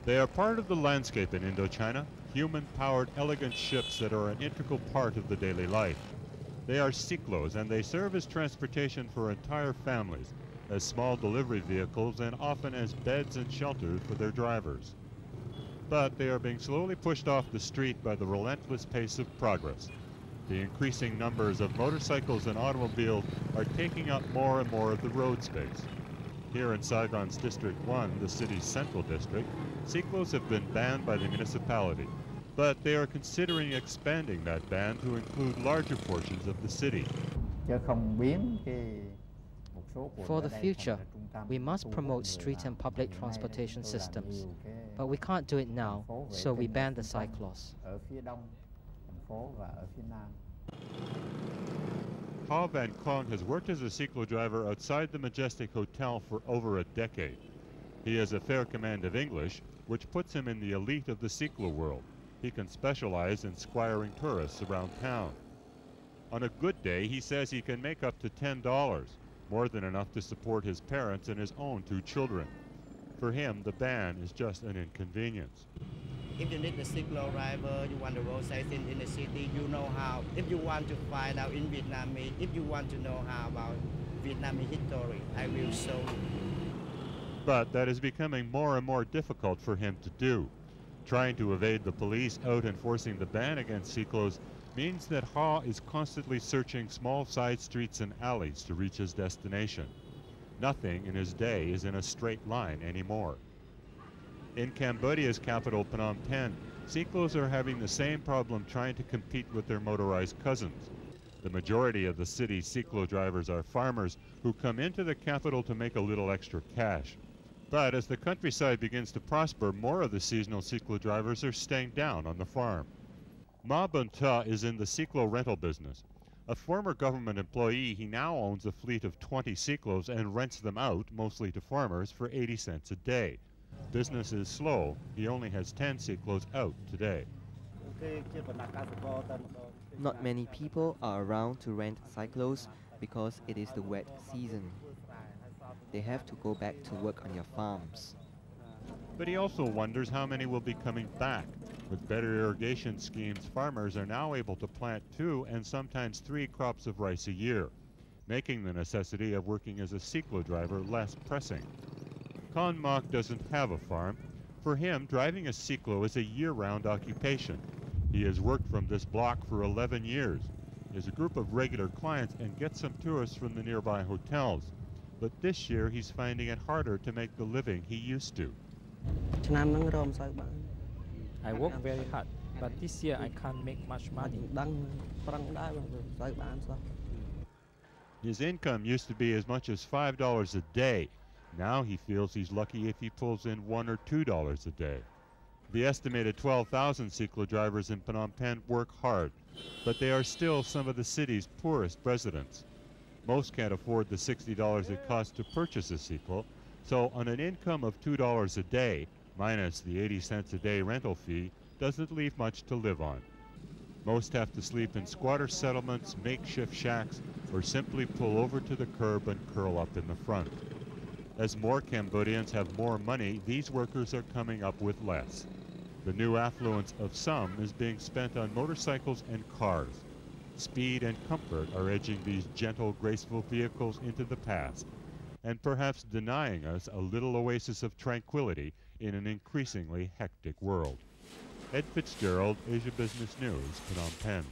They are part of the landscape in Indochina, human-powered elegant ships that are an integral part of the daily life. They are Cyclos, and they serve as transportation for entire families, as small delivery vehicles, and often as beds and shelters for their drivers. But they are being slowly pushed off the street by the relentless pace of progress. The increasing numbers of motorcycles and automobiles are taking up more and more of the road space. Here in Saigon's District 1, the city's central district, Cyclos have been banned by the municipality, but they are considering expanding that ban to include larger portions of the city. For the future, we must promote street and public transportation systems, but we can't do it now, so we ban the Cyclos. Ha Van Kong has worked as a Cyclo driver outside the Majestic Hotel for over a decade. He has a fair command of English, which puts him in the elite of the Cyclo world. He can specialize in squiring tourists around town. On a good day, he says he can make up to $10, more than enough to support his parents and his own 2 children. For him, the ban is just an inconvenience. If you need a Cyclo driver, you want the road sightseeing in the city, you know how. If you want to find out in Vietnamese, if you want to know how about Vietnamese history, I will show you. But that is becoming more and more difficult for him to do. Trying to evade the police out enforcing the ban against Cyclos means that Ha is constantly searching small side streets and alleys to reach his destination. Nothing in his day is in a straight line anymore. In Cambodia's capital, Phnom Penh, Cyclos are having the same problem trying to compete with their motorized cousins. The majority of the city's Cyclo drivers are farmers who come into the capital to make a little extra cash. But as the countryside begins to prosper, more of the seasonal Cyclo drivers are staying down on the farm. Ma Bun Ta is in the Cyclo rental business. A former government employee, he now owns a fleet of 20 Cyclos and rents them out, mostly to farmers, for 80 cents a day. Business is slow. He only has 10 Cyclos out today. Not many people are around to rent Cyclos because it is the wet season. They have to go back to work on their farms. But he also wonders how many will be coming back. With better irrigation schemes, farmers are now able to plant 2 and sometimes 3 crops of rice a year, making the necessity of working as a Cyclo driver less pressing. Kon Mok doesn't have a farm. For him, driving a Cyclo is a year-round occupation. He has worked from this block for 11 years. He has a group of regular clients and gets some tourists from the nearby hotels. But this year, he's finding it harder to make the living he used to. I work very hard, but this year I can't make much money. His income used to be as much as $5 a day. Now he feels he's lucky if he pulls in $1 or $2 a day. The estimated 12,000 Cyclo drivers in Phnom Penh work hard, but they are still some of the city's poorest residents. Most can't afford the $60 it costs to purchase a Cyclo, so on an income of $2 a day, minus the 80 cents a day rental fee, doesn't leave much to live on. Most have to sleep in squatter settlements, makeshift shacks, or simply pull over to the curb and curl up in the front. As more Cambodians have more money, these workers are coming up with less. The new affluence of some is being spent on motorcycles and cars. Speed and comfort are edging these gentle, graceful vehicles into the past, and perhaps denying us a little oasis of tranquility in an increasingly hectic world. Ed Fitzgerald, Asia Business News, Phnom Penh.